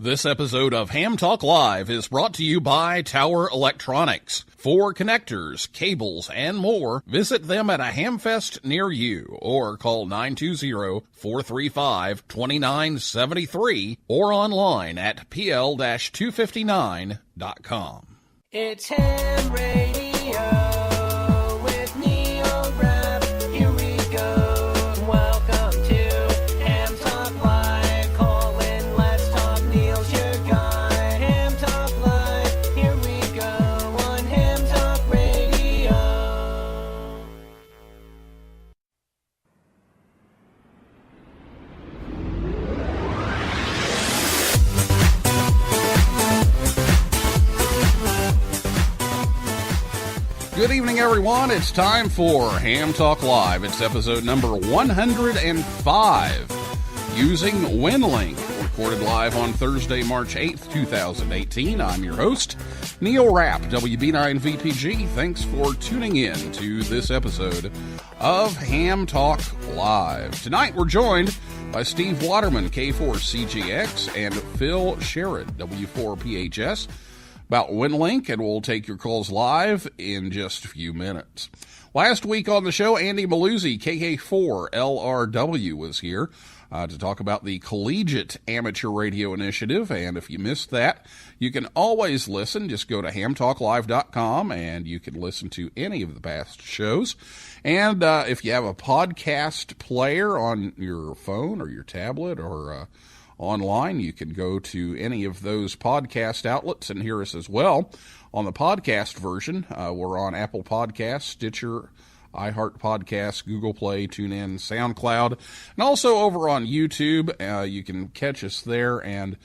This episode of Ham Talk Live is brought to you by Tower Electronics. For connectors, cables, and more, visit them at a Hamfest near you or call 920-435-2973 or online at pl-259.com. It's Ham Radio with Neil Rapp. Here we go. Welcome to Ham Talk Live. Call in, let's talk. Neil's your guy. Ham Talk Live. Here we go on Ham Talk Radio. Good evening, everyone. It's time for Ham Talk Live. It's episode number 105 using Winlink. Recorded live on Thursday, March 8th, 2018. I'm your host, Neil Rapp, WB9VPG. Thanks for tuning in to this episode of Ham Talk Live. Tonight we're joined by Steve Waterman, K4CGX, and Phil Sherrod, W4PHS. About Winlink, and we'll take your calls live in just a few minutes. Last week on the show, Andy Maluzzi, KK4LRW, was here to talk about the Collegiate Amateur Radio Initiative, and if you missed that, you can always listen. Just go to hamtalklive.com, and you can listen to any of the past shows. And if you have a podcast player on your phone or your tablet or online, you can go to any of those podcast outlets and hear us as well. On the podcast version, we're on Apple Podcasts, Stitcher, iHeart Podcasts, Google Play, TuneIn, SoundCloud, and also over on YouTube. You can catch us there and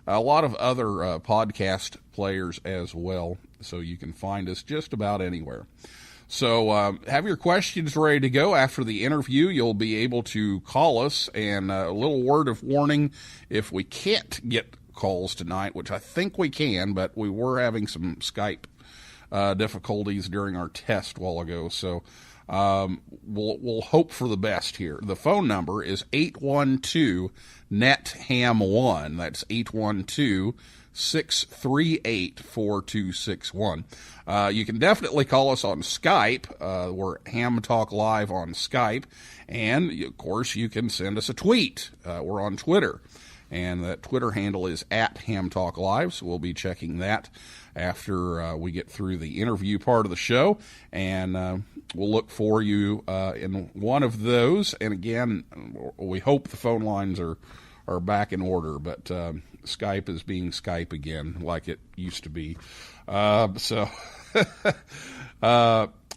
a lot of other podcast players as well, so you can find us just about anywhere. So have your questions ready to go. After the interview, you'll be able to call us, and a little word of warning, if we can't get calls tonight, which I think we can, but we were having some Skype difficulties during our test a while ago, so we'll hope for the best here. The phone number is 812-NET-HAM1. That's 812-638-4261. You can definitely call us on Skype. We're Ham Talk Live on Skype. And, of course, you can send us a tweet. We're on Twitter. And that Twitter handle is @HamTalkLive, so we'll be checking that after we get through the interview part of the show. And we'll look for you in one of those. And, again, we hope the phone lines are back in order, but Skype is being Skype again, like it used to be.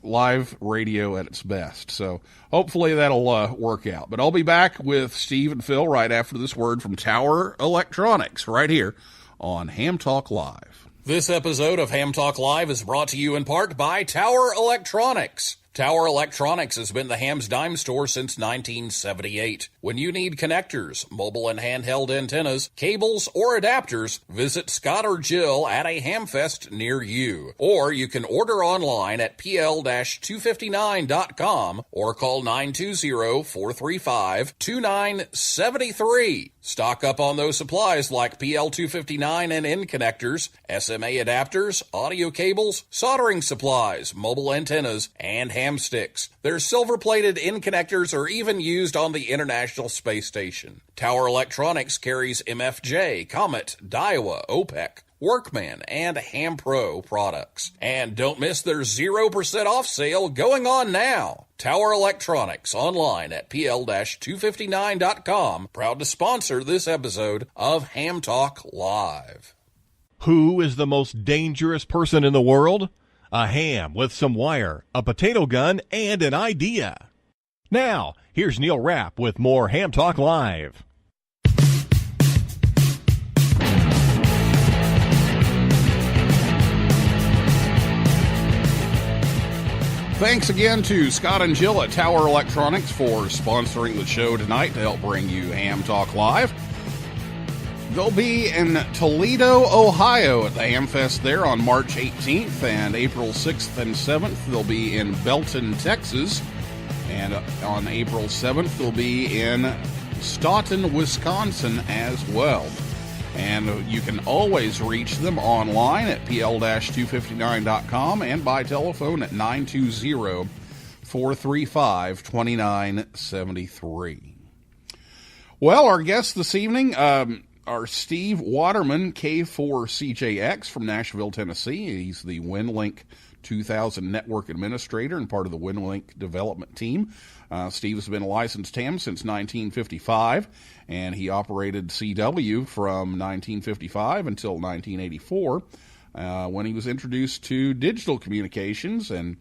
Live radio at its best. So hopefully that'll work out. But I'll be back with Steve and Phil right after this word from Tower Electronics right here on Ham Talk Live. This episode of Ham Talk Live is brought to you in part by Tower Electronics. Tower Electronics has been the Ham's Dime store since 1978. When you need connectors, mobile and handheld antennas, cables, or adapters, visit Scott or Jill at a Hamfest near you. Or you can order online at pl-259.com or call 920-435-2973. Stock up on those supplies like PL259 and N connectors, SMA adapters, audio cables, soldering supplies, mobile antennas, and ham sticks. Their silver-plated N connectors are even used on the International Space Station. Tower Electronics carries MFJ, Comet, Daiwa, OPEC, Workman, and Ham Pro products. And don't miss their 0% off sale going on now. Tower Electronics, online at pl-259.com, proud to sponsor this episode of Ham Talk Live. Who is the most dangerous person in the world? A ham with some wire, a potato gun, and an idea. Now, here's Neil Rapp with more Ham Talk Live. Thanks again to Scott and Jill at Tower Electronics for sponsoring the show tonight to help bring you Ham Talk Live. They'll be in Toledo, Ohio at the Hamfest there on March 18th, and April 6th and 7th they'll be in Belton, Texas, and on April 7th they'll be in Staunton, Wisconsin as well. And you can always reach them online at pl-259.com and by telephone at 920-435-2973. Well, our guests this evening are Steve Waterman, K4CJX from Nashville, Tennessee. He's the Winlink 2000 network administrator and part of the Winlink development team. Steve has been a licensed ham since 1955, and he operated CW from 1955 until 1984 when he was introduced to digital communications, and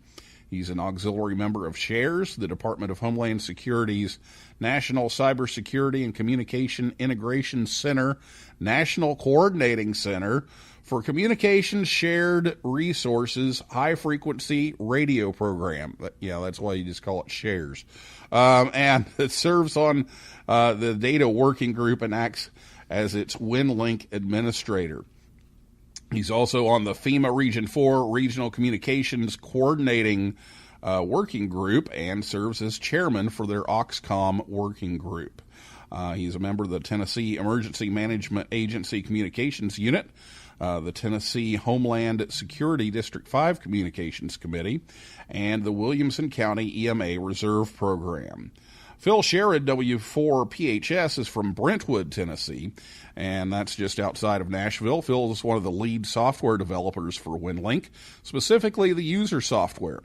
he's an auxiliary member of SHARES, the Department of Homeland Security's National Cybersecurity and Communication Integration Center, National Coordinating Center for Communications Shared Resources High-Frequency Radio Program. Yeah, that's why you just call it SHARES. And it serves on the Data Working Group and acts as its WinLink administrator. He's also on the FEMA Region 4 Regional Communications Coordinating Working Group and serves as chairman for their Oxcom Working Group. He's a member of the Tennessee Emergency Management Agency Communications Unit, the Tennessee Homeland Security District 5 Communications Committee, and the Williamson County EMA Reserve Program. Phil Sherrod, W4PHS, is from Brentwood, Tennessee, and that's just outside of Nashville. Phil is one of the lead software developers for Winlink, specifically the user software.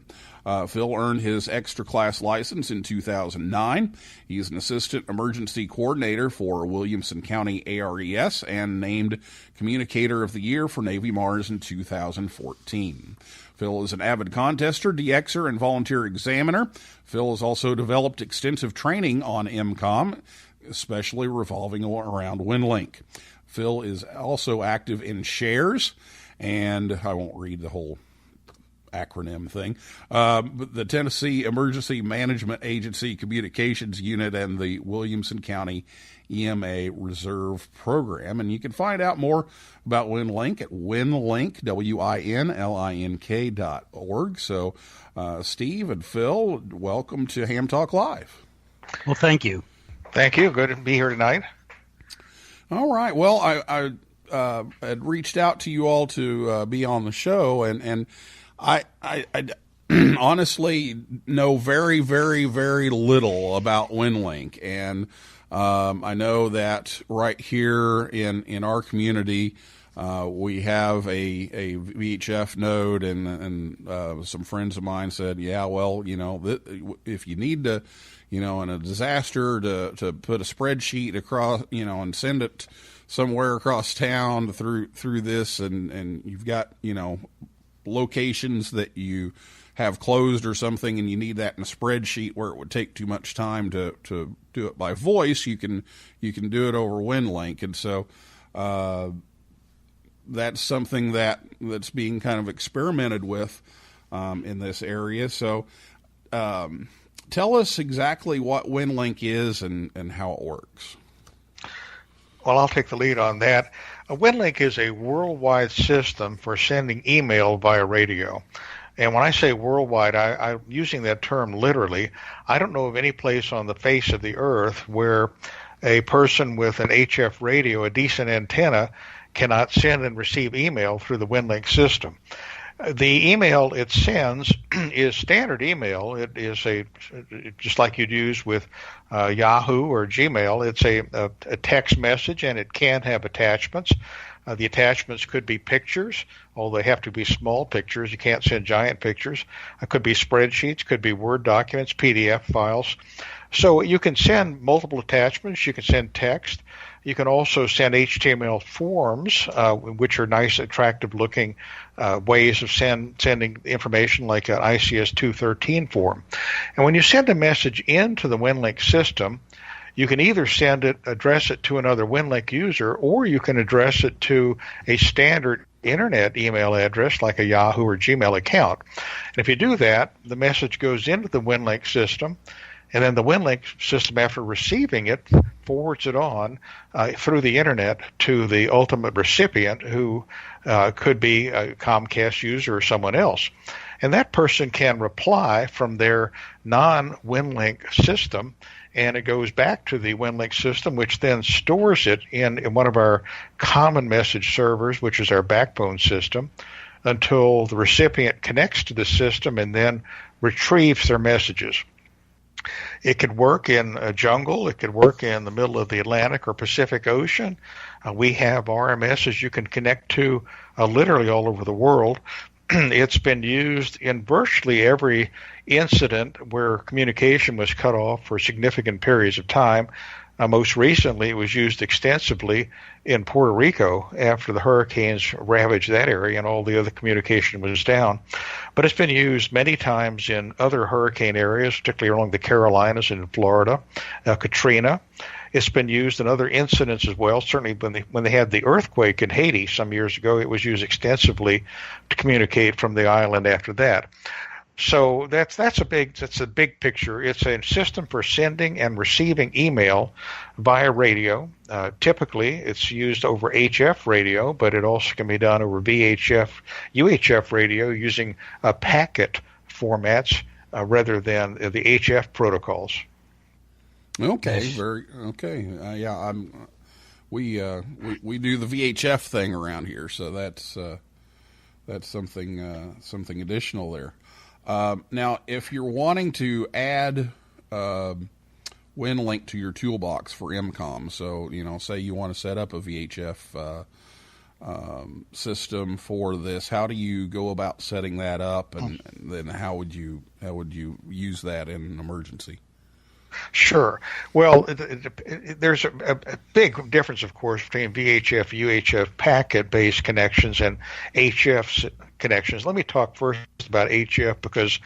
Phil earned his extra class license in 2009. He's an assistant emergency coordinator for Williamson County ARES and named Communicator of the Year for Navy Mars in 2014. Phil is an avid contester, DXer, and volunteer examiner. Phil has also developed extensive training on MCOM, especially revolving around Winlink. Phil is also active in SHARES, and I won't read the whole acronym thing, but the Tennessee Emergency Management Agency Communications Unit and the Williamson County EMA Reserve Program. And you can find out more about Winlink at winlink, WINLINK.org. So, Steve and Phil, welcome to Ham Talk Live. Well, thank you. Thank you. Good to be here tonight. All right. Well, I had reached out to you all to be on the show, and I honestly know very, very, very little about Winlink, and I know that right here in our community, we have a VHF node, and some friends of mine said, yeah, well, if you need to, in a disaster to put a spreadsheet across, and send it somewhere across town through this, and you've got, locations that you have closed or something, and you need that in a spreadsheet where it would take too much time to do it by voice, you can do it over WinLink. And so that's something that's being kind of experimented with in this area. So tell us exactly what WinLink is and how it works. Well, I'll take the lead on that. WinLink is a worldwide system for sending email via radio. And when I say worldwide, I'm using that term literally. I don't know of any place on the face of the earth where a person with an HF radio, a decent antenna, cannot send and receive email through the WinLink system. The email it sends is standard email. It is just like you'd use with Yahoo or Gmail. It's a text message, and it can have attachments. The attachments could be pictures, although they have to be small pictures. You can't send giant pictures. It could be spreadsheets, could be Word documents, PDF files. So you can send multiple attachments. You can send text. You can also send HTML forms, which are nice, attractive-looking ways of sending information like an ICS 213 form. And when you send a message into the WinLink system, you can either address it to another WinLink user, or you can address it to a standard internet email address like a Yahoo or Gmail account. And if you do that, the message goes into the WinLink system, and then the WinLink system, after receiving it, forwards it on through the internet to the ultimate recipient, who could be a Comcast user or someone else. And that person can reply from their non-WinLink system and it goes back to the Winlink system, which then stores it in one of our common message servers, which is our backbone system, until the recipient connects to the system and then retrieves their messages. It could work in a jungle. It could work in the middle of the Atlantic or Pacific Ocean. We have RMSs you can connect to literally all over the world. It's been used in virtually every incident where communication was cut off for significant periods of time. Most recently, it was used extensively in Puerto Rico after the hurricanes ravaged that area and all the other communication was down. But it's been used many times in other hurricane areas, particularly along the Carolinas and in Florida, Katrina. It's been used in other incidents as well. Certainly when they had the earthquake in Haiti some years ago, it was used extensively to communicate from the island after that. So that's a big picture. It's a system for sending and receiving email via radio. Typically, it's used over HF radio, but it also can be done over VHF, UHF radio using packet formats rather than the HF protocols. Okay, yeah. We do the VHF thing around here, so that's something additional there. Now, if you're wanting to add Winlink to your toolbox for MCOM, so say you want to set up a VHF system for this, how do you go about setting that up, and then how would you use that in an emergency? Sure. Well, there's a big difference, of course, between VHF, UHF packet-based connections and HF connections. Let me talk first about HF because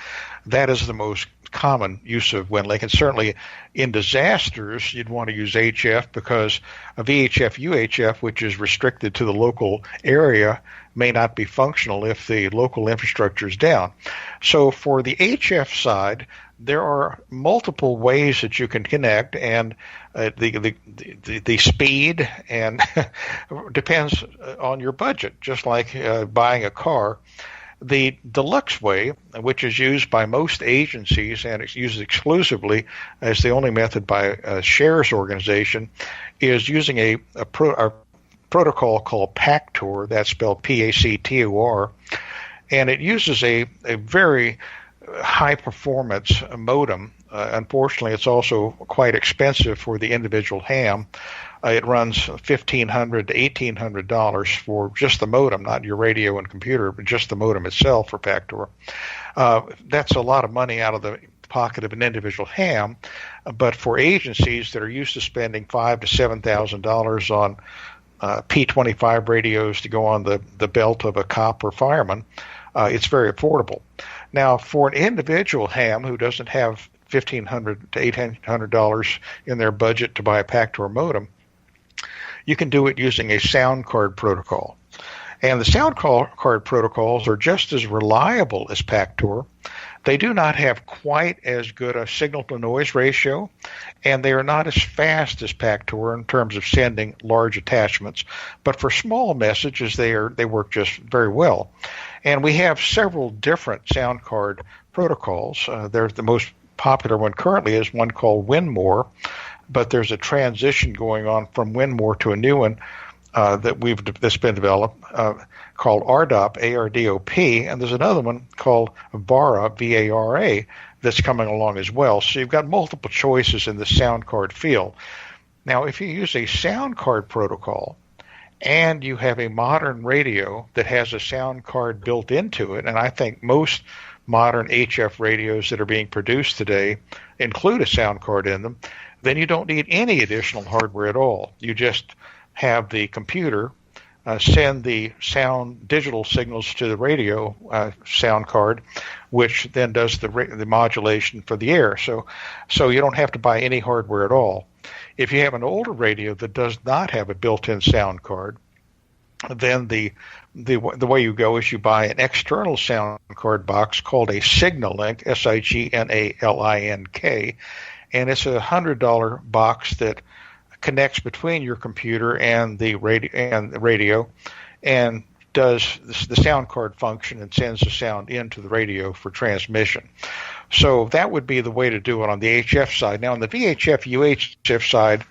that is the most common use of Winlink, and certainly in disasters you'd want to use HF because a VHF, UHF, which is restricted to the local area, may not be functional if the local infrastructure is down. So for the HF side, there are multiple ways that you can connect, and the speed and depends on your budget, just like buying a car. The deluxe way, which is used by most agencies and it's used exclusively as the only method by a shares organization, is using a protocol called PACTOR. That's spelled PACTOR, and it uses a very high performance modem. Unfortunately, it's also quite expensive for the individual ham. It runs $1,500 to $1,800 for just the modem, not your radio and computer, but just the modem itself for PACTOR. That's a lot of money out of the pocket of an individual ham, but for agencies that are used to spending $5,000 to $7,000 on P25 radios to go on the belt of a cop or fireman, it's very affordable. Now, for an individual ham who doesn't have $1,500 to $1,800 in their budget to buy a PACTOR modem, you can do it using a sound card protocol. And the sound card protocols are just as reliable as PACTOR. They do not have quite as good a signal-to-noise ratio, and they are not as fast as PACTOR in terms of sending large attachments. But for small messages, they work just very well. And we have several different sound card protocols. The most popular one currently is one called Winmore, but there's a transition going on from Winmore to a new one that's been developed called RDOP, ARDOP, and there's another one called VARA, VARA, that's coming along as well. So you've got multiple choices in the sound card field. Now, if you use a sound card protocol and you have a modern radio that has a sound card built into it, and I think most modern HF radios that are being produced today include a sound card in them, then you don't need any additional hardware at all. You just have the computer send the sound digital signals to the radio sound card, which then does the modulation for the air. So you don't have to buy any hardware at all. If you have an older radio that does not have a built-in sound card, then the way you go is you buy an external sound card box called a SignalLink, SIGNALINK, and it's a $100 box that connects between your computer and the radio and does the sound card function and sends the sound into the radio for transmission. So that would be the way to do it on the HF side. Now on the VHF UHF side,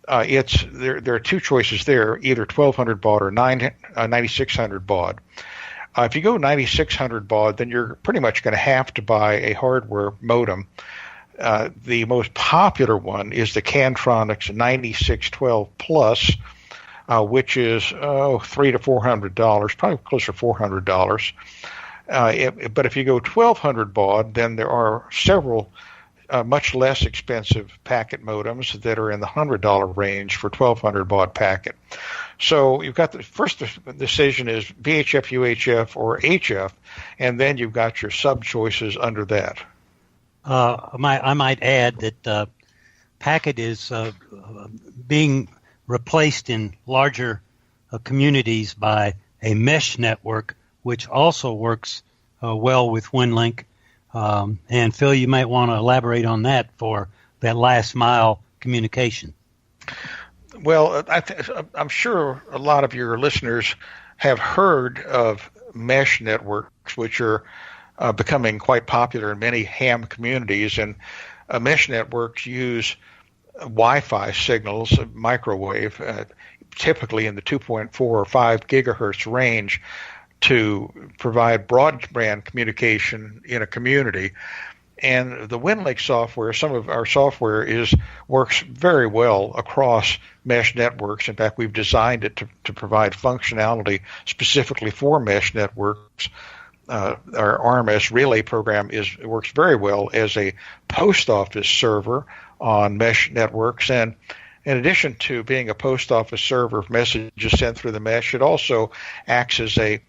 there are two choices there, either 1200 baud or 9600 baud. If you go 9600 baud, then you're pretty much going to have to buy a hardware modem. The most popular one is the Cantronics 9612 Plus, which is $300 to $400, probably closer to $400. But if you go 1200 baud, then there are several much less expensive packet modems that are in the $100 range for 1200 baud packet. So you've got the first decision is VHF, UHF, or HF, and then you've got your sub choices under that. I might add that packet is being replaced in larger communities by a mesh network, which also works well with Winlink. And Phil, you might want to elaborate on that for that last mile communication. Well, I'm sure a lot of your listeners have heard of mesh networks, which are becoming quite popular in many ham communities. And mesh networks use Wi-Fi signals, microwave, typically in the 2.4 or 5 gigahertz range, to provide broadband communication in a community. And the Winlink software, some of our software works very well across mesh networks. In fact, we've designed it to provide functionality specifically for mesh networks. Our RMS relay program works very well as a post office server on mesh networks. And in addition to being a post office server for messages sent through the mesh, it also acts as a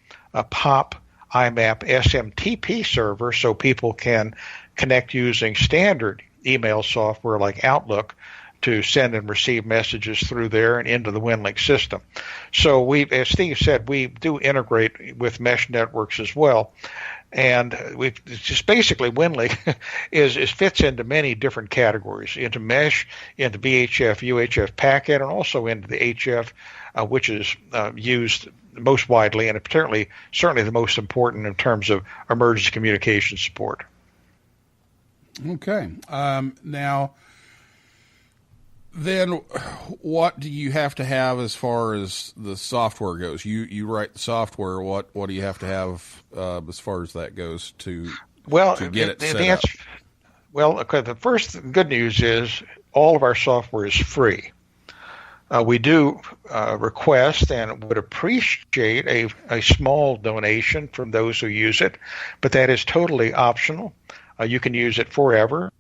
POP IMAP SMTP server, so people can connect using standard email software like Outlook to send and receive messages through there and into the Winlink system. So as Steve said, we do integrate with mesh networks as well. And it's just basically Winlink fits into many different categories, into mesh, into VHF, UHF packet, and also into the HF, which is used most widely and certainly the most important in terms of emergency communication support. Okay. Now, then what do you have to have as far as the software goes? You write the software. What do you have to have as far as that goes to get it set up? Well, okay, the first good news is all of our software is free. We do request and would appreciate a small donation from those who use it, but that is totally optional. You can use it forever,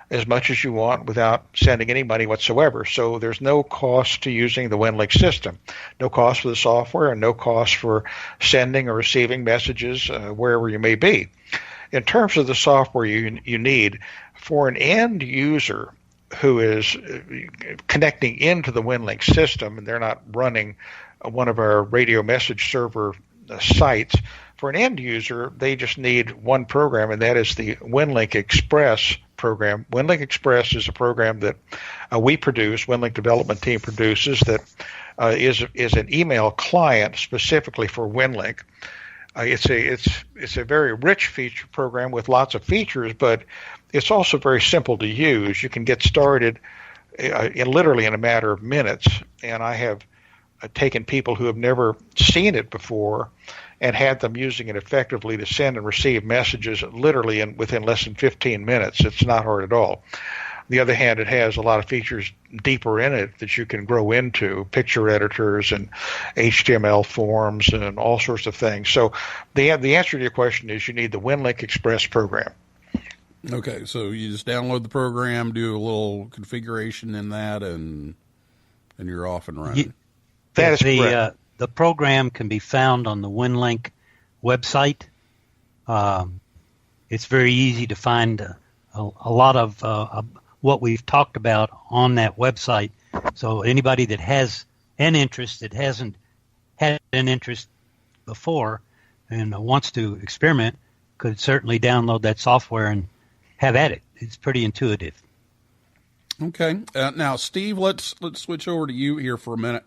as much as you want, without sending any money whatsoever. So there's no cost to using the Winlink system, no cost for the software, and no cost for sending or receiving messages wherever you may be. In terms of the software you need, for an end user who is connecting into the Winlink system, and they're not running one of our radio message server sites, for an end user, they just need one program, and that is the Winlink Express program. Winlink Express is a program that we produce, Winlink development team produces, that is an email client specifically for Winlink. It's a very rich feature program with lots of features, but it's also very simple to use. You can get started literally in a matter of minutes, and I have taken people who have never seen it before and had them using it effectively to send and receive messages literally within less than 15 minutes. It's not hard at all. On the other hand, it has a lot of features deeper in it that you can grow into, picture editors and HTML forms and all sorts of things. So the answer to your question is you need the Winlink Express program. Okay, so you just download the program, do a little configuration in that, and you're off and running. That is correct. The program can be found on the Winlink website. It's very easy to find a lot of what we've talked about on that website. So anybody that has an interest that hasn't had an interest before and wants to experiment could certainly download that software and have at it. It's pretty intuitive. Okay. Now, Steve, let's switch over to you here for a minute.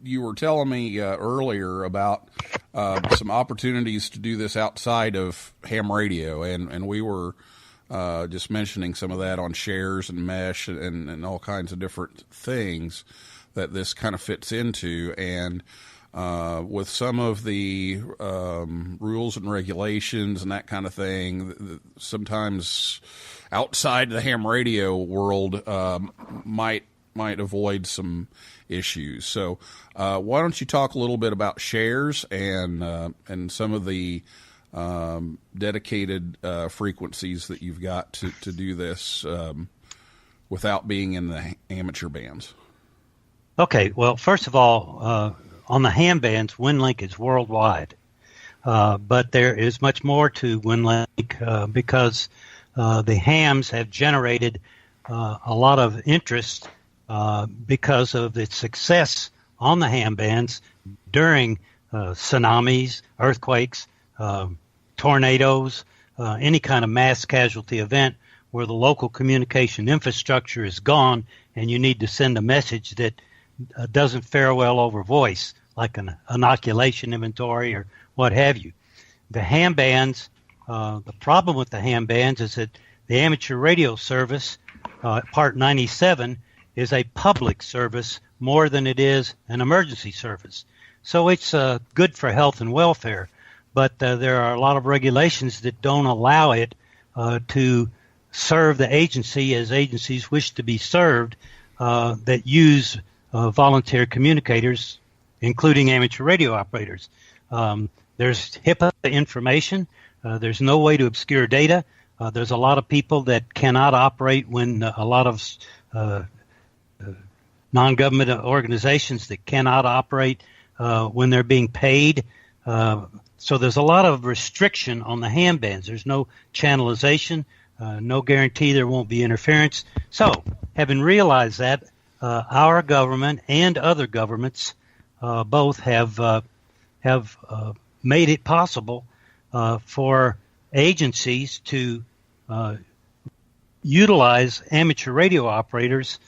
You were telling me earlier about some opportunities to do this outside of ham radio, and we were just mentioning some of that on shares and mesh and all kinds of different things that this kind of fits into. And with some of the rules and regulations and that kind of thing, sometimes outside the ham radio world might avoid some issues. So why don't you talk a little bit about shares and some of the dedicated frequencies that you've got to do this without being in the amateur bands? Okay, well, first of all, on the ham bands, Winlink is worldwide. But there is much more to Winlink because the hams have generated a lot of interest because of its success on the ham bands during tsunamis, earthquakes, tornadoes, any kind of mass casualty event where the local communication infrastructure is gone and you need to send a message that doesn't fare well over voice, like an inoculation inventory or what have you. The ham bands, the problem with the ham bands is that the amateur radio service, Part 97, is a public service more than it is an emergency service. So it's good for health and welfare, but there are a lot of regulations that don't allow it to serve the agency as agencies wish to be served that use volunteer communicators, including amateur radio operators. There's HIPAA information. There's no way to obscure data. There's a lot of people that cannot operate when a lot of non-government organizations that cannot operate when they're being paid. So there's a lot of restriction on the ham bands. There's no channelization, no guarantee there won't be interference. So having realized that, our government and other governments both have made it possible for agencies to utilize amateur radio operators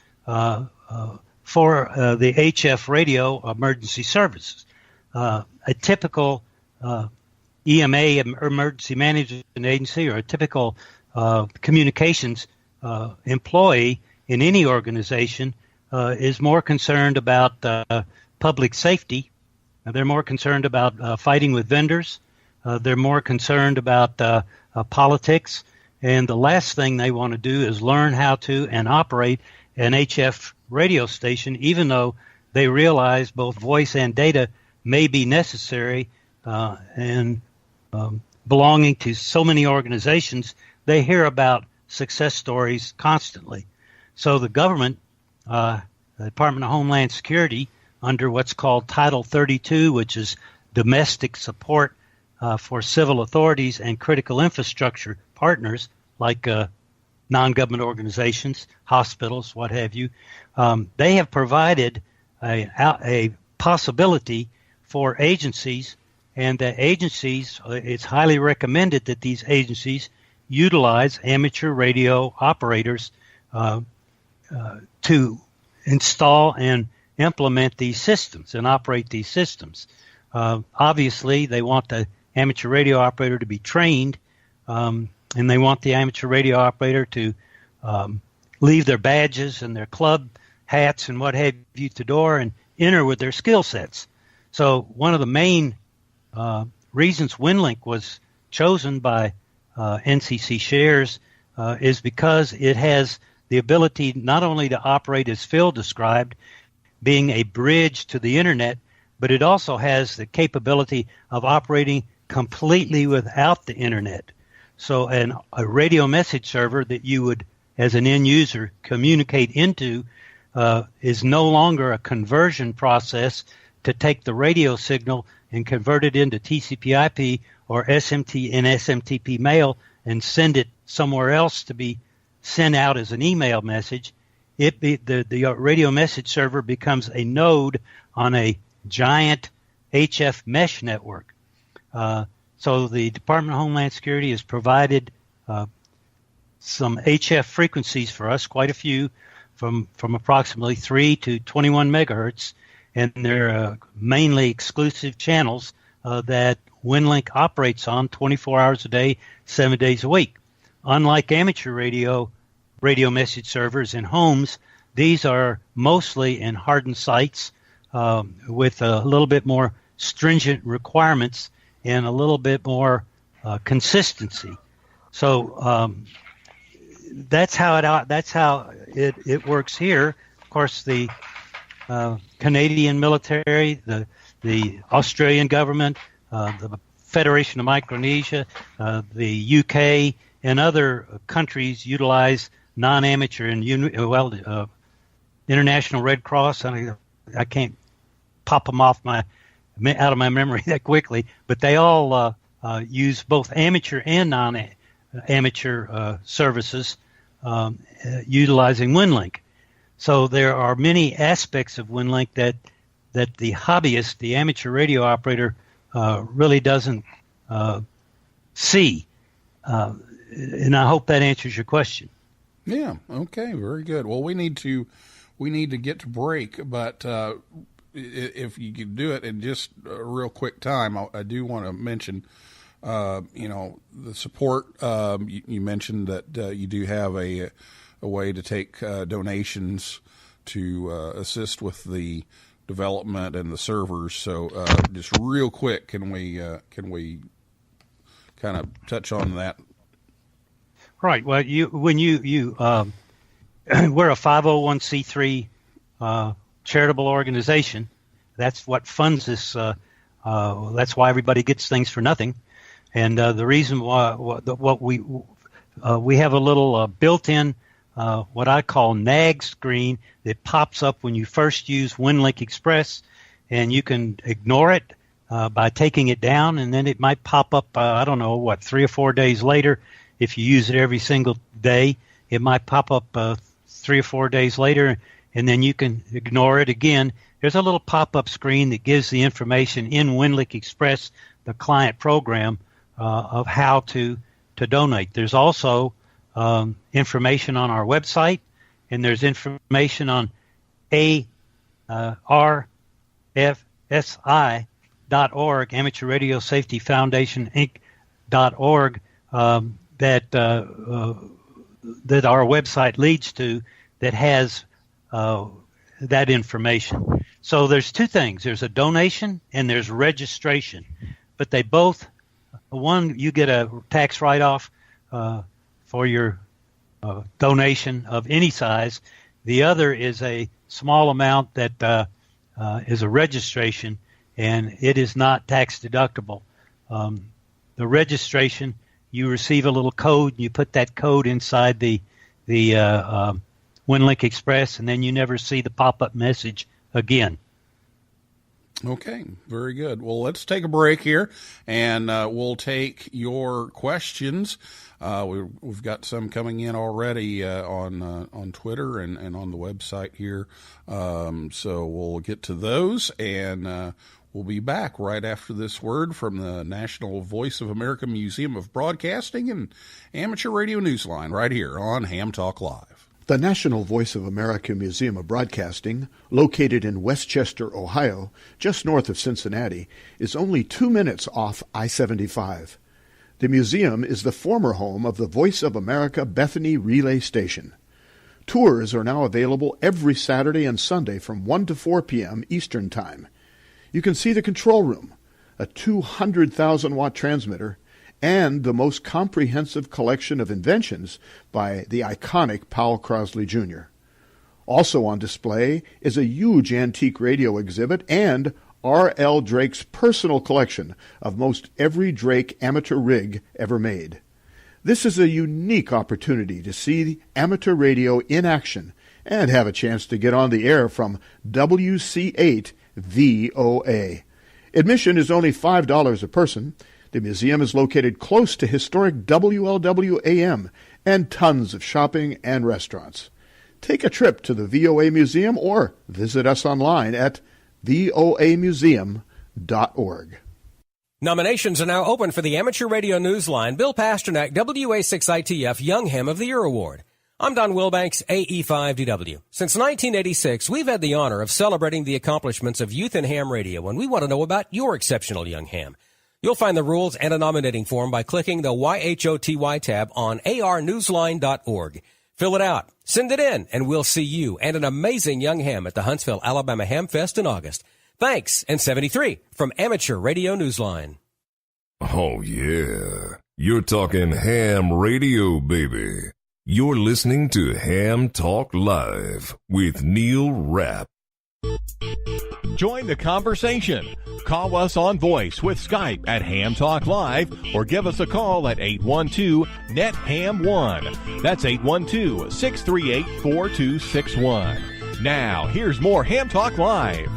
for the HF radio emergency services. A typical EMA, emergency management agency, or a typical communications employee in any organization is more concerned about public safety. They're more concerned about fighting with vendors. They're more concerned about politics. And the last thing they want to do is learn how to and operate an HF radio station, even though they realize both voice and data may be necessary. And belonging to so many organizations, they hear about success stories constantly. So the government, the Department of Homeland Security, under what's called Title 32, which is domestic support for civil authorities and critical infrastructure partners like non-government organizations, hospitals, what have you, they have provided a possibility for agencies, and the agencies, it's highly recommended that these agencies utilize amateur radio operators to install and implement these systems and operate these systems. Obviously, they want the amateur radio operator to be trained, and they want the amateur radio operator to leave their badges and their club hats and what have you at the door and enter with their skill sets. So one of the main reasons Winlink was chosen by NCC Shares is because it has the ability not only to operate as Phil described, being a bridge to the internet, but it also has the capability of operating completely without the internet. So a radio message server that you would, as an end user, communicate into is no longer a conversion process to take the radio signal and convert it into TCP/IP or SMT and SMTP mail and send it somewhere else to be sent out as an email message. The radio message server becomes a node on a giant HF mesh network. So the Department of Homeland Security has provided some HF frequencies for us, quite a few, from approximately 3 to 21 megahertz, and they're mainly exclusive channels that Winlink operates on 24 hours a day, 7 days a week. Unlike amateur radio message servers in homes, these are mostly in hardened sites with a little bit more stringent requirements and a little bit more consistency. So that's how it works here. Of course, the Canadian military, the Australian government, the Federation of Micronesia, the UK, and other countries utilize non-amateur and International Red Cross. I can't pop them out of my memory that quickly, but they all use both amateur and non-amateur services utilizing Winlink. So there are many aspects of Winlink that the hobbyist, the amateur radio operator, really doesn't see. And I hope that answers your question. Yeah. Okay. Very good. Well, we need to get to break, but if you could do it in just a real quick time, I do want to mention, the support. You mentioned that you do have a way to take donations to assist with the development and the servers. So just real quick, can we kind of touch on that? Right. Well, we're a 501c3 charitable organization. That's what funds this. That's why everybody gets things for nothing. And the reason why we have a little built-in what I call nag screen that pops up when you first use Winlink Express, and you can ignore it by taking it down, and then it might pop up. 3 or 4 days later. If you use it every single day, it might pop up 3 or 4 days later, and then you can ignore it again. There's a little pop-up screen that gives the information in Winlink Express, the client program, of how to donate. There's also information on our website, and there's information on ARFSI.org, Amateur Radio Safety Foundation Inc.org, that our website leads to, that has that information. So there's two things. There's a donation and there's registration. But they both, one, you get a tax write-off for your donation of any size. The other is a small amount that is a registration, and it is not tax deductible. The registration, you receive a little code, and you put that code inside the Winlink Express, and then you never see the pop-up message again. Okay, very good. Well, let's take a break here, and we'll take your questions. We've got some coming in already on Twitter and on the website here. So we'll get to those, and we'll be back right after this word from the National Voice of America Museum of Broadcasting and Amateur Radio Newsline right here on Ham Talk Live. The National Voice of America Museum of Broadcasting, located in Westchester, Ohio, just north of Cincinnati, is only 2 minutes off I-75. The museum is the former home of the Voice of America Bethany Relay Station. Tours are now available every Saturday and Sunday from 1 to 4 p.m. Eastern Time. You can see the control room, a 200,000-watt transmitter, and the most comprehensive collection of inventions by the iconic Powell Crosley Jr. Also on display is a huge antique radio exhibit and R.L. Drake's personal collection of most every Drake amateur rig ever made. This is a unique opportunity to see amateur radio in action and have a chance to get on the air from WC8 VOA. Admission is only $5 a person. The museum is located close to historic WLW-AM and tons of shopping and restaurants. Take a trip to the VOA Museum or visit us online at voamuseum.org. Nominations are now open for the Amateur Radio Newsline Bill Pasternak WA6ITF Young Ham of the Year Award. I'm Don Wilbanks, AE5DW. Since 1986, we've had the honor of celebrating the accomplishments of youth in ham radio, and we want to know about your exceptional young ham. You'll find the rules and a nominating form by clicking the YHOTY tab on arnewsline.org. Fill it out, send it in, and we'll see you and an amazing young ham at the Huntsville, Alabama Ham Fest in August. Thanks, and 73 from Amateur Radio Newsline. Oh, yeah. You're talking ham radio, baby. You're listening to Ham Talk Live with Neil Rapp. Join the conversation. Call us on voice with Skype at Ham Talk Live or give us a call at 812-NET-HAM1. That's 812-638-4261. Now, here's more Ham Talk Live.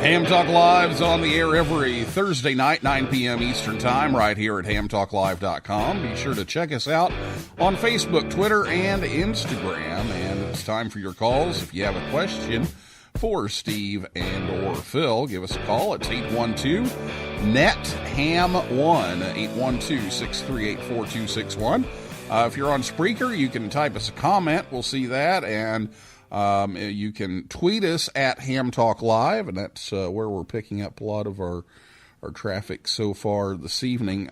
Ham Talk Live's on the air every Thursday night, 9 p.m. Eastern Time, right here at hamtalklive.com. Be sure to check us out on Facebook, Twitter, and Instagram. And it's time for your calls. If you have a question for Steve and or Phil, give us a call. It's 812-NET-HAM1, 812-638-4261. If you're on Spreaker, you can type us a comment. We'll see that. And you can tweet us at Ham Talk Live, and that's where we're picking up a lot of our traffic so far this evening.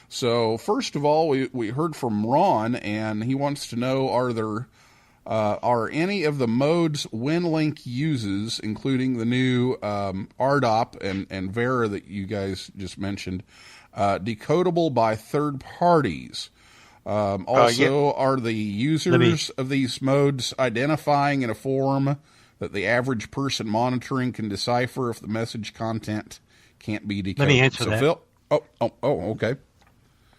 So first of all, we heard from Ron, and he wants to know, are any of the modes Winlink uses, including the new RDOP and Vera that you guys just mentioned, decodable by third parties? Also, are the users of these modes identifying in a form that the average person monitoring can decipher if the message content can't be decoded? Let me answer that. Phil, okay.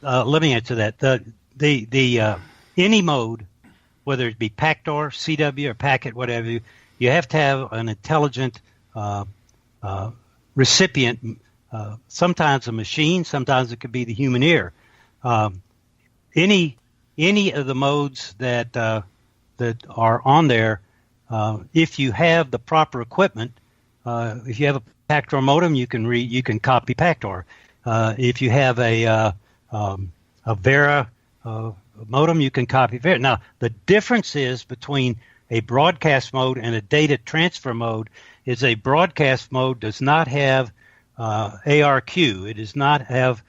Let me answer that. The any mode, whether it be Pactor, CW, or Packet, whatever, you have to have an intelligent recipient. Sometimes a machine, sometimes it could be the human ear. Any of the modes that are on there, if you have the proper equipment, if you have a Pactor modem, you can copy Pactor. If you have a Vera modem, you can copy Vera. Now, the difference is between a broadcast mode and a data transfer mode is a broadcast mode does not have ARQ. It does not have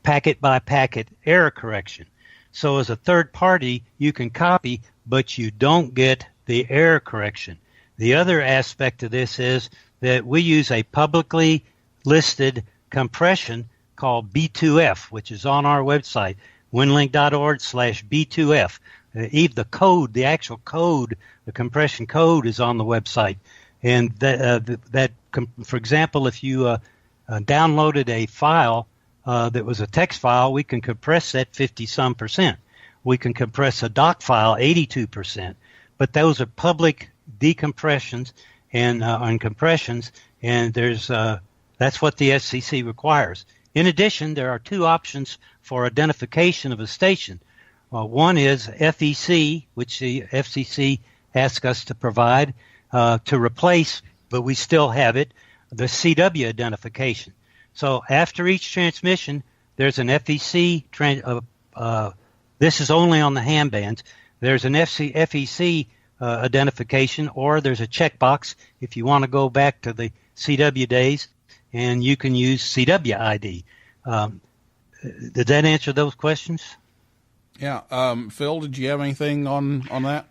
packet by packet error correction. So as a third party, you can copy, but you don't get the error correction. The other aspect of this is that we use a publicly listed compression called B2F, which is on our website, winlink.org/B2F. The code, the actual code, the compression code is on the website. And for example, if you downloaded a file that was a text file, we can compress that 50-some%. We can compress a doc file 82%. But those are public decompressions and compressions, and that's what the SCC requires. In addition, there are two options for identification of a station. One is FEC, which the FCC asked us to provide to replace, but we still have it, the CW identification. So after each transmission, there's an FEC. This is only on the ham bands. There's an FEC identification, or there's a checkbox if you want to go back to the CW days, and you can use CW ID. Did that answer those questions? Yeah. Phil, did you have anything on that?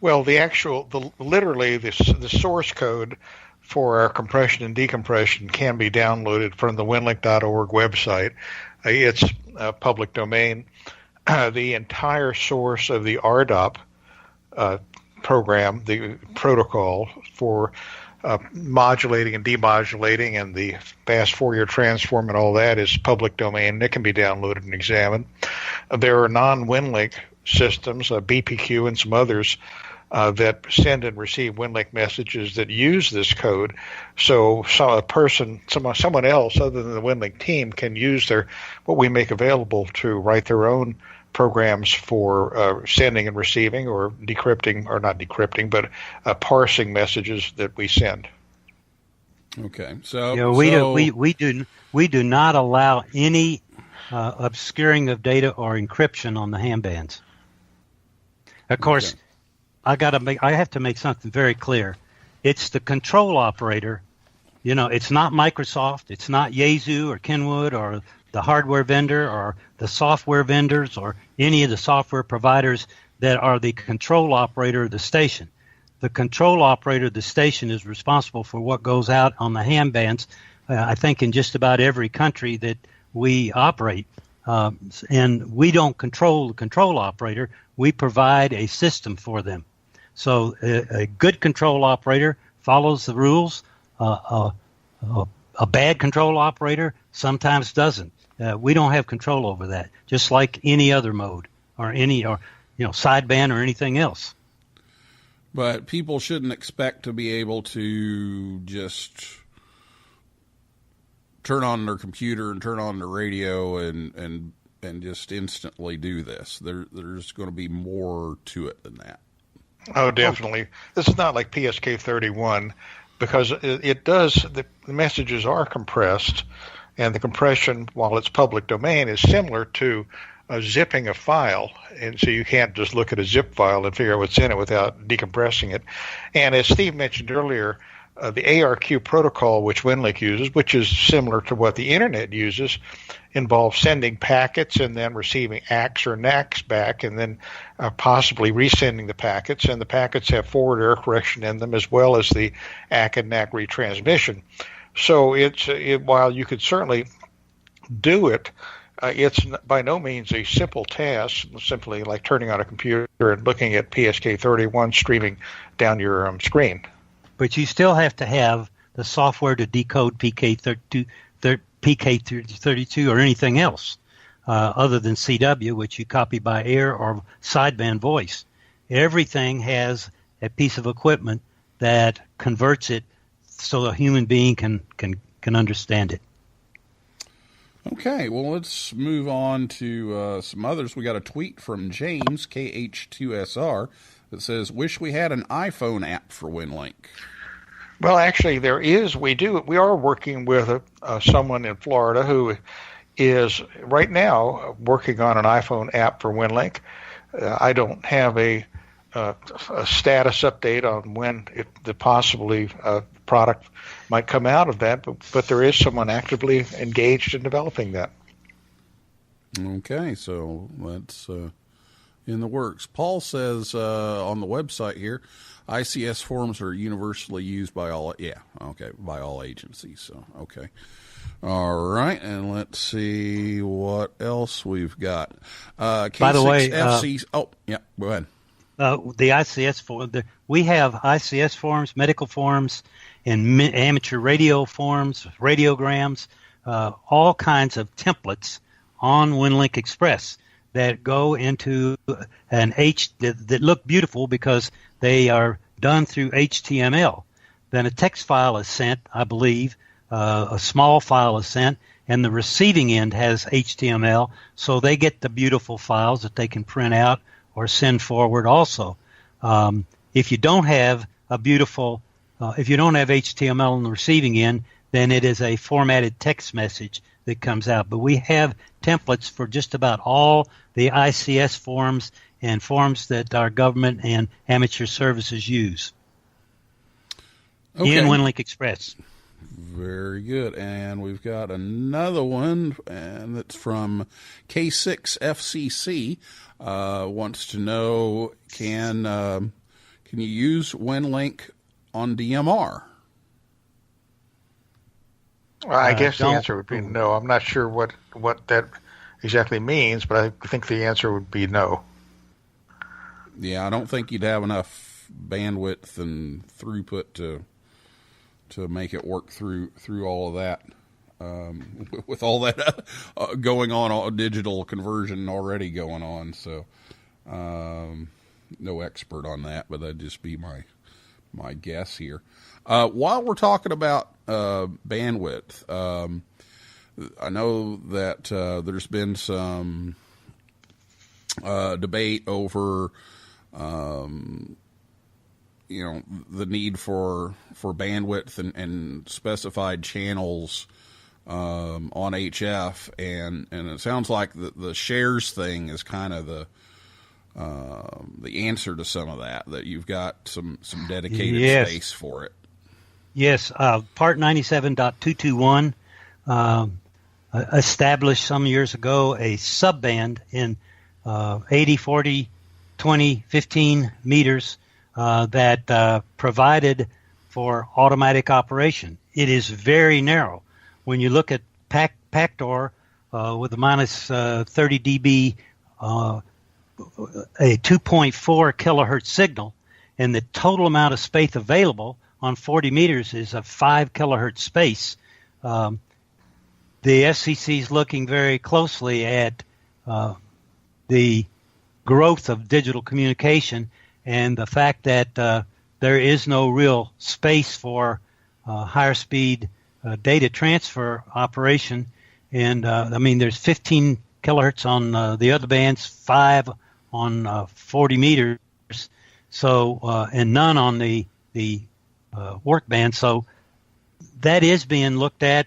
Well, literally the source code for our compression and decompression can be downloaded from the winlink.org website. It's public domain. The entire source of the RDOP program, the protocol for modulating and demodulating and the fast Fourier transform and all that is public domain. It can be downloaded and examined. There are non-Winlink systems, BPQ and some others, that send and receive Winlink messages that use this code. So someone else other than the Winlink team can use what we make available to write their own programs for sending and receiving, or decrypting, or not decrypting, but parsing messages that we send. Okay, so we do not allow any obscuring of data or encryption on the ham bands. Of course, okay. I have to make something very clear. It's the control operator. It's not Microsoft. It's not Yaesu or Kenwood or the hardware vendor or the software vendors or any of the software providers that are the control operator of the station. The control operator of the station is responsible for what goes out on the ham bands, I think, in just about every country that we operate. And we don't control the control operator. We provide a system for them. So a good control operator follows the rules. A bad control operator sometimes doesn't. We don't have control over that, just like any other mode or sideband or anything else. But people shouldn't expect to be able to just turn on their computer and turn on the radio and just instantly do this. There's going to be more to it than that. Oh, definitely. This is not like PSK 31, because it does, the messages are compressed, and the compression, while it's public domain, is similar to zipping a file, and so you can't just look at a zip file and figure out what's in it without decompressing it. And as Steve mentioned earlier, the ARQ protocol, which Winlink uses, which is similar to what the Internet uses, involves sending packets and then receiving ACKs or NACKs back, and then possibly resending the packets. And the packets have forward error correction in them, as well as the ACK and NACK retransmission. So while you could certainly do it, it's by no means a simple task, simply like turning on a computer and looking at PSK 31 streaming down your screen. But you still have to have the software to decode PK32 or anything else other than CW, which you copy by air or sideband voice. Everything has a piece of equipment that converts it so a human being can understand it. Okay, well, let's move on to some others. We got a tweet from James, KH2SR, that says, wish we had an iPhone app for Winlink. Well, actually, there is. We are working with someone in Florida who is right now working on an iPhone app for Winlink. I don't have a status update on when the possibly product might come out of that, but there is someone actively engaged in developing that. Okay, so that's in the works. Paul says on the website here, ICS forms are universally used by all agencies. So, okay. All right, and let's see what else we've got. By the way, FC, go ahead. The ICS form, we have ICS forms, medical forms, and amateur radio forms, radiograms, all kinds of templates on Winlink Express that go into that look beautiful because they are done through HTML. Then a text file is sent, I believe, a small file is sent, and the receiving end has HTML, so they get the beautiful files that they can print out or send forward also. If you don't have if you don't have HTML on the receiving end, then it is a formatted text message that comes out. But we have templates for just about all the ICS forms and forms that our government and amateur services use in Winlink Express. Very good. And we've got another one, and it's from K6FCC. Wants to know, can you use Winlink on DMR? Well, I guess the answer would be no. I'm not sure what that exactly means, but I think the answer would be no. Yeah, I don't think you'd have enough bandwidth and throughput to make it work through all of that. With all that going on, digital conversion already going on. So, no expert on that, but that'd just be my guess here. While we're talking about bandwidth, I know that there's been some debate over, the need for bandwidth and specified channels on HF, and it sounds like the shares thing is kind of the answer to some of that you've got some dedicated space for it. Yes, Part 97.221 established some years ago a subband in 80, 40, 20, 15 meters that provided for automatic operation. It is very narrow. When you look at Pactor with a minus 30 dB, a 2.4 kilohertz signal, and the total amount of space available on 40 meters is a 5 kilohertz space. The FCC is looking very closely at the growth of digital communication and the fact that there is no real space for higher speed data transfer operation. And there's 15 kilohertz on the other bands, 5 on 40 meters, so and none on the work band. So that is being looked at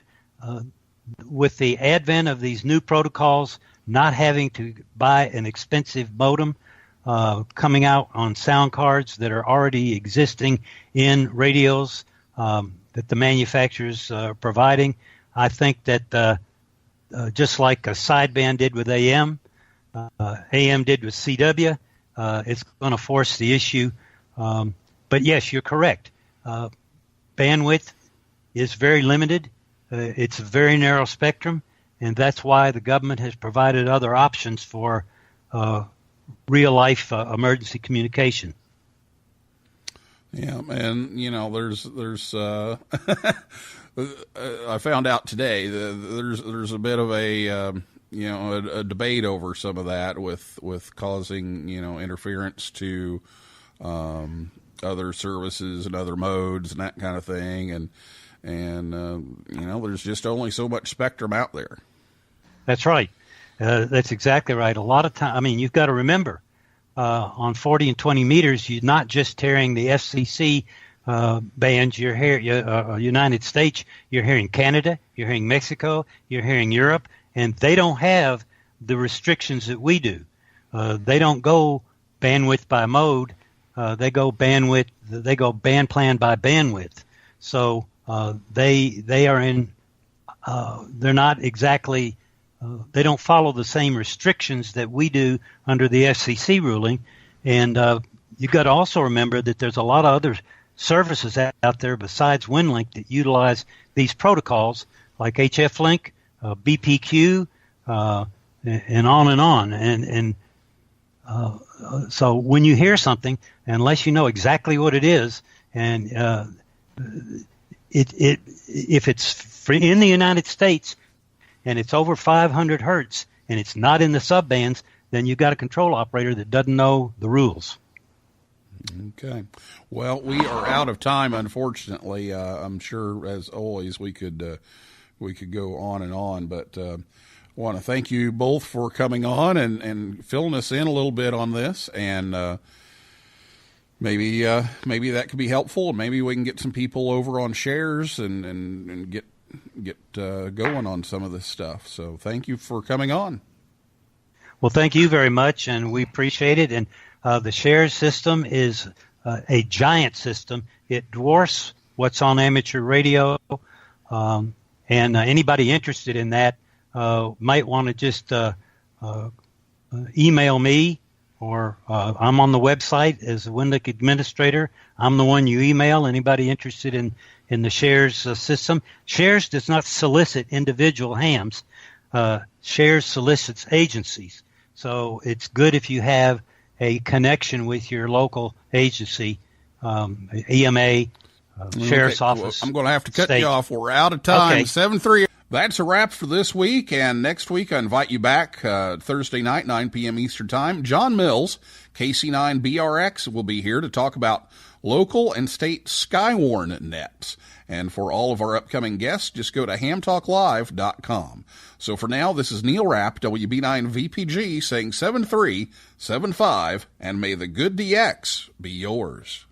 with the advent of these new protocols, not having to buy an expensive modem, coming out on sound cards that are already existing in radios that the manufacturers are providing. I think that just like a sideband did with AM, AM did with CW, it's going to force the issue. But yes, you're correct. Bandwidth is very limited. It's a very narrow spectrum, and that's why the government has provided other options for real-life emergency communication. Yeah, and there's I found out today that there's a bit of a debate over some of that with causing interference to other services and other modes and that kind of thing, and there's just only so much spectrum out there. That's right. That's exactly right. A lot of time, you've got to remember, on 40 and 20 meters, you're not just hearing the FCC bands. You're hearing United States. You're hearing Canada. You're hearing Mexico. You're hearing Europe, and they don't have the restrictions that we do. They don't go bandwidth by mode. They go bandwidth. They go band plan by bandwidth. So they are in. They're not exactly. They don't follow the same restrictions that we do under the FCC ruling. And you've got to also remember that there's a lot of other services out there besides Winlink that utilize these protocols, like HF Link, BPQ, and on and on. And so when you hear something, unless you know exactly what it is, and if it's in the United States and it's over 500 hertz and it's not in the subbands, then you've got a control operator that doesn't know the rules. Okay. Well, we are out of time, unfortunately. I'm sure, as always, we could go on, but I want to thank you both for coming on and filling us in a little bit on this, and maybe that could be helpful, and maybe we can get some people over on shares and get going on some of this stuff. So thank you for coming on. Well, thank you very much, and we appreciate it. And the shares system is a giant system. It dwarfs what's on amateur radio, and anybody interested in that might want to just email me, or I'm on the website as a Winlink administrator. I'm the one you email. Anybody interested in the shares system. Shares does not solicit individual hams. Shares solicits agencies. So it's good if you have a connection with your local agency, EMA, Sheriff's Office. Well, I'm going to have to cut you off. We're out of time. Okay. 7-3. That's a wrap for this week, and next week I invite you back Thursday night, 9 p.m. Eastern Time. John Mills, KC9BRX, will be here to talk about local and state Skywarn nets. And for all of our upcoming guests, just go to hamtalklive.com. So for now, this is Neil Rapp, WB9VPG, saying 7375, and may the good DX be yours.